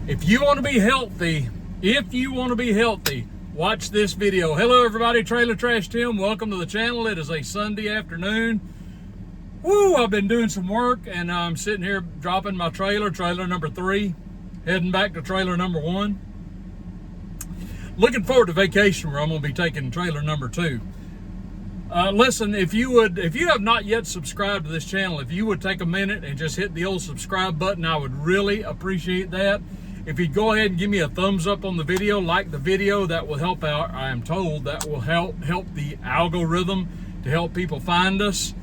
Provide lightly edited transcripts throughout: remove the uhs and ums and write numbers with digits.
If you want to be healthy, watch this video. Hello everybody, Trailer Trash Tim. Welcome to the channel. It is a Sunday afternoon. Woo, I've been doing some work and I'm sitting here dropping my trailer number 3, heading back to trailer number 1. Looking forward to vacation where I'm going to be taking trailer number 2. Listen, if you have not yet subscribed to this channel, if you would take a minute and just hit the old subscribe button, I would really appreciate that. If you'd go ahead and give me a thumbs up on the video, like the video, that will help out. I am told that will help the algorithm to help people find us.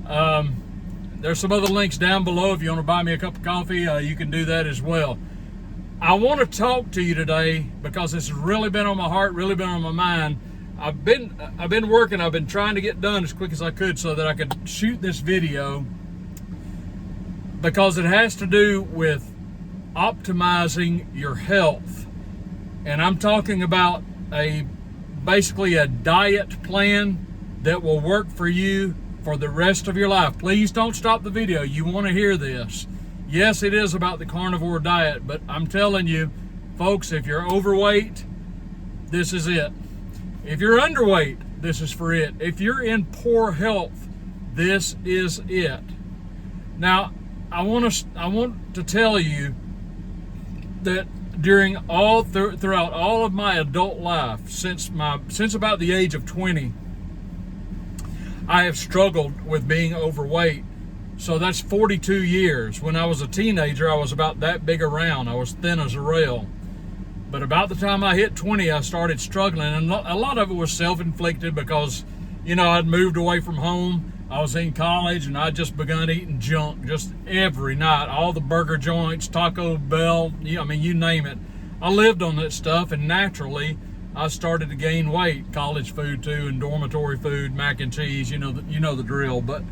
There's some other links down below. If you want to buy me a cup of coffee, you can do that as well. I want to talk to you today because this has really been on my heart, really been on my mind. I've been working. I've been trying to get done as quick as I could so that I could shoot this video, because it has to do with optimizing your health. And I'm talking about basically a diet plan that will work for you for the rest of your life. Please don't stop the video. You want to hear this. Yes, it is about the carnivore diet, but I'm telling you, folks, if you're overweight, this is it. If you're underweight, this is for it. If you're in poor health, this is it. Now, I want to tell you that during throughout all of my adult life, since about the age of 20, I have struggled with being overweight. So that's 42 years. When I was a teenager, I was about that big around. I was thin as a rail. But about the time I hit 20, I started struggling, and a lot of it was self-inflicted because, I'd moved away from home. I was in college and I just begun eating junk just every night. All the burger joints, Taco Bell, you name it. I lived on that stuff, and naturally I started to gain weight. College food too, and dormitory food, mac and cheese, you know the drill. But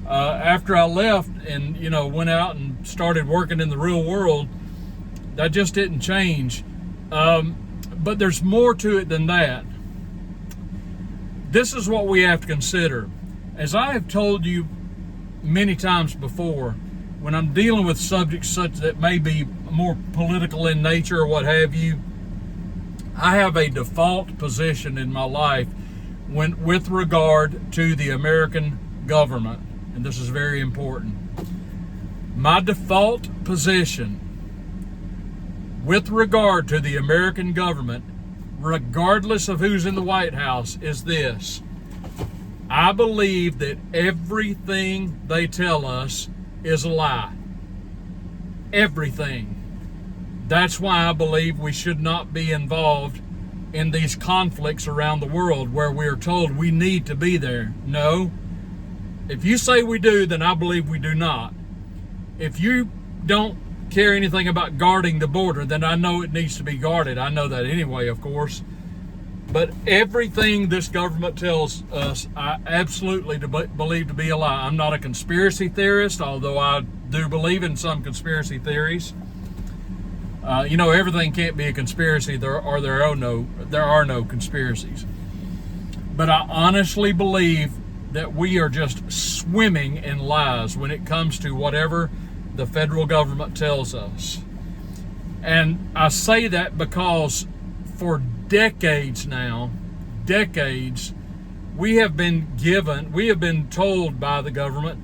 after I left and went out and started working in the real world, that just didn't change. But there's more to it than that. This is what we have to consider. As I have told you many times before, when I'm dealing with subjects such that may be more political in nature or what have you, I have a default position in my life with regard to the American government, and this is very important. My default position with regard to the American government, regardless of who's in the White House, is this: I believe that everything they tell us is a lie. Everything. That's why I believe we should not be involved in these conflicts around the world where we are told we need to be there. No. If you say we do, then I believe we do not. If you don't care anything about guarding the border, then I know it needs to be guarded. I know that anyway, of course. But everything this government tells us, I absolutely believe to be a lie. I'm not a conspiracy theorist, although I do believe in some conspiracy theories. Everything can't be a conspiracy. There are no conspiracies. But I honestly believe that we are just swimming in lies when it comes to whatever the federal government tells us. And I say that because for decades, we have been told by the government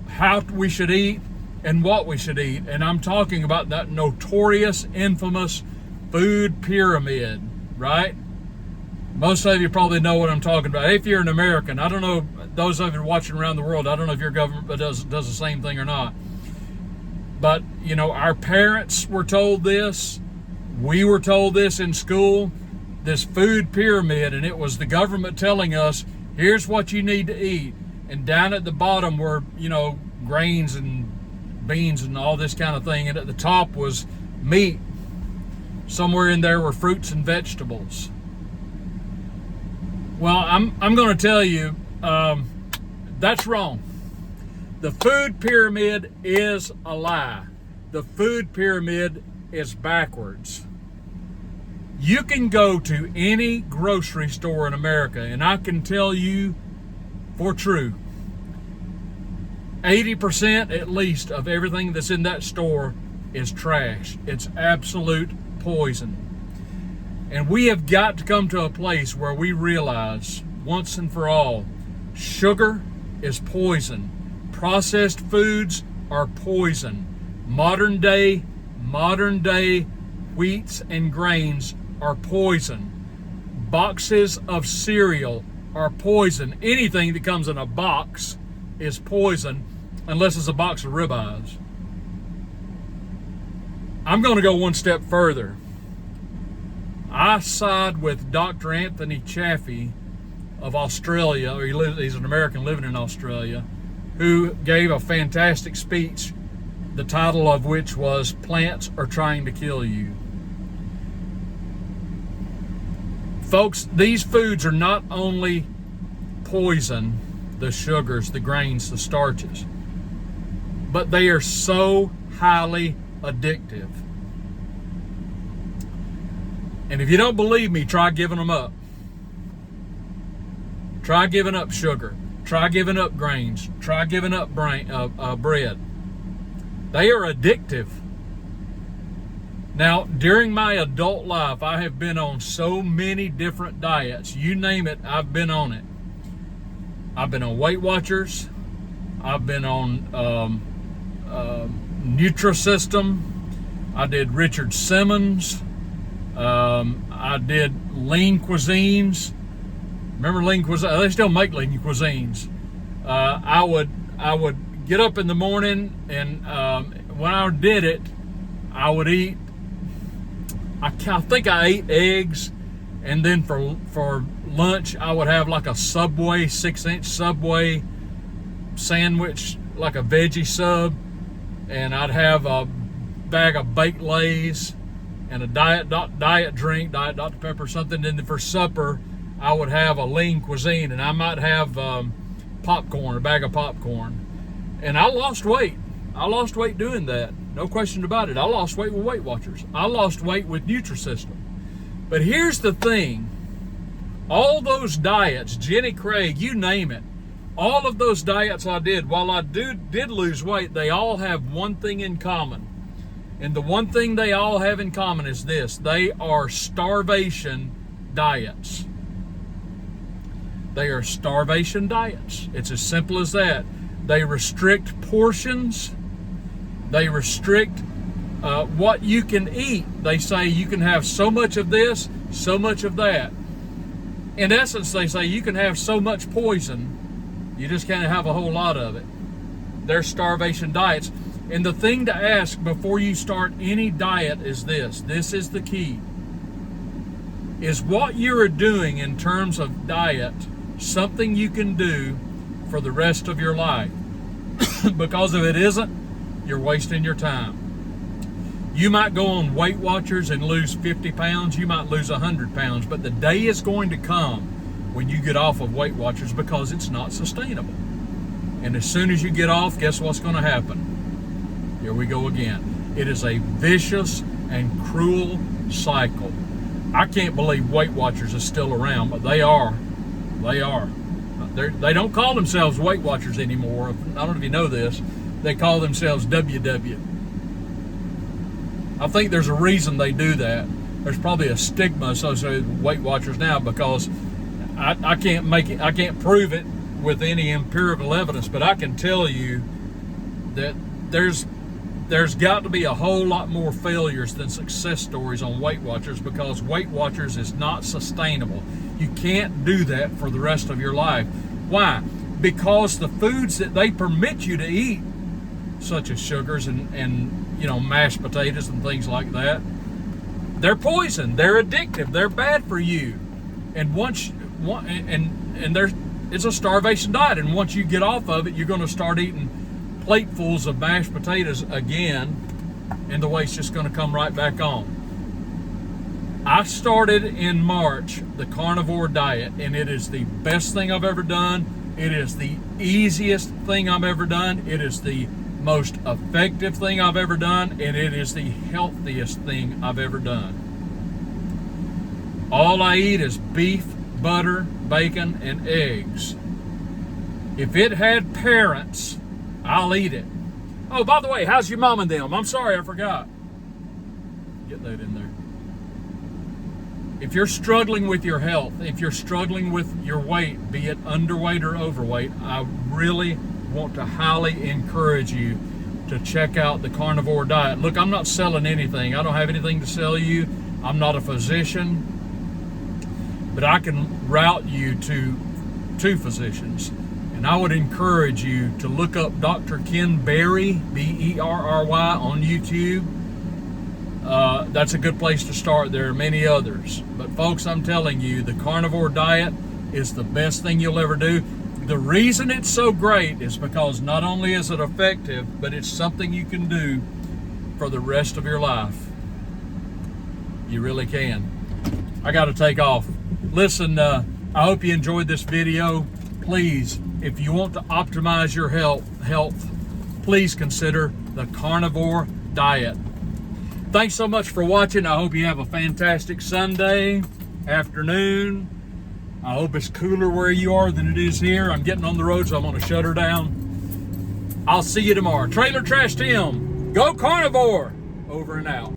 how we should eat and what we should eat. And I'm talking about that notorious, infamous food pyramid, right? Most of you probably know what I'm talking about. If you're an American, I don't know, those of you watching around the world, I don't know if your government does the same thing or not. But, our parents were told this. We were told this in school. This food pyramid, and it was the government telling us, here's what you need to eat. And down at the bottom were, grains and beans and all this kind of thing. And at the top was meat. Somewhere in there were fruits and vegetables. Well, I'm going to tell you, that's wrong. The food pyramid is a lie. The food pyramid is backwards. You can go to any grocery store in America, and I can tell you for true, 80% at least of everything that's in that store is trash. It's absolute poison. And we have got to come to a place where we realize once and for all, sugar is poison. Processed foods are poison. Modern day wheats and grains are poison. Boxes of cereal are poison. Anything that comes in a box is poison, unless it's a box of ribeyes. I'm going to go one step further. I side with Dr. Anthony Chaffee of Australia, or he's an American living in Australia, who gave a fantastic speech, the title of which was "Plants Are Trying to Kill You." Folks, these foods are not only poison, the sugars, the grains, the starches, but they are so highly addictive. And if you don't believe me, try giving them up. Try giving up sugar. Try giving up grains. Try giving up bread. They are addictive. Now, during my adult life, I have been on so many different diets. You name it, I've been on it. I've been on Weight Watchers. I've been on Nutrisystem. I did Richard Simmons. I did lean cuisines. Remember lean cuisine? They still make lean cuisines. I would get up in the morning, and when I did it, I would eat. I think I ate eggs, and then for lunch I would have like a Subway 6-inch Subway sandwich, like a veggie sub, and I'd have a bag of baked Lays and a diet drink, Diet Dr. Pepper, something. And then for supper, I would have a lean cuisine, and I might have popcorn, a bag of popcorn. And I lost weight. I lost weight doing that. No question about it. I lost weight with Weight Watchers. I lost weight with Nutrisystem. But here's the thing. All those diets, Jenny Craig, you name it, all of those diets I did, while I did lose weight, they all have one thing in common. And the one thing they all have in common is this: they are starvation diets. They are starvation diets. It's as simple as that. They restrict portions. They restrict what you can eat. They say you can have so much of this, so much of that. In essence, they say you can have so much poison, you just can't have a whole lot of it. They're starvation diets. And the thing to ask before you start any diet is this. This is the key. Is what you're doing in terms of diet something you can do for the rest of your life? Because if it isn't, you're wasting your time. You might go on Weight Watchers and lose 50 pounds. You might lose 100 pounds. But the day is going to come when you get off of Weight Watchers, because it's not sustainable. And as soon as you get off, guess what's going to happen? Here we go again. It is a vicious and cruel cycle. I can't believe Weight Watchers is still around, but they are. They are. They don't call themselves Weight Watchers anymore. I don't know if you know this. They call themselves WW. I think there's a reason they do that. There's probably a stigma associated with Weight Watchers now, because I can't prove it with any empirical evidence, but I can tell you that there's got to be a whole lot more failures than success stories on Weight Watchers, because Weight Watchers is not sustainable. You can't do that for the rest of your life. Why? Because the foods that they permit you to eat, such as sugars and mashed potatoes and things like that, they're poison. They're addictive. They're bad for you. And it's a starvation diet. And once you get off of it, you're going to start eating platefuls of mashed potatoes again, and the weight's just going to come right back on. I started in March the Carnivore Diet, and it is the best thing I've ever done. It is the easiest thing I've ever done. It is the most effective thing I've ever done, and it is the healthiest thing I've ever done. All I eat is beef, butter, bacon, and eggs. If it had parents, I'll eat it. Oh, by the way, how's your mom and them? I'm sorry, I forgot. Get that in there. If you're struggling with your health, if you're struggling with your weight, be it underweight or overweight, I really want to highly encourage you to check out the Carnivore Diet. Look, I'm not selling anything. I don't have anything to sell you. I'm not a physician, but I can route you to two physicians. And I would encourage you to look up Dr. Ken Berry, B-E-R-R-Y, on YouTube. That's a good place to start. There are many others. But folks, I'm telling you, the Carnivore Diet is the best thing you'll ever do. The reason it's so great is because not only is it effective, but it's something you can do for the rest of your life. You really can. I got to take off. Listen, I hope you enjoyed this video. Please, if you want to optimize your health, please consider the Carnivore Diet. Thanks so much for watching. I hope you have a fantastic Sunday afternoon. I hope it's cooler where you are than it is here. I'm getting on the road, so I'm going to shut her down. I'll see you tomorrow. Trailer Trash Tim, go Carnivore! Over and out.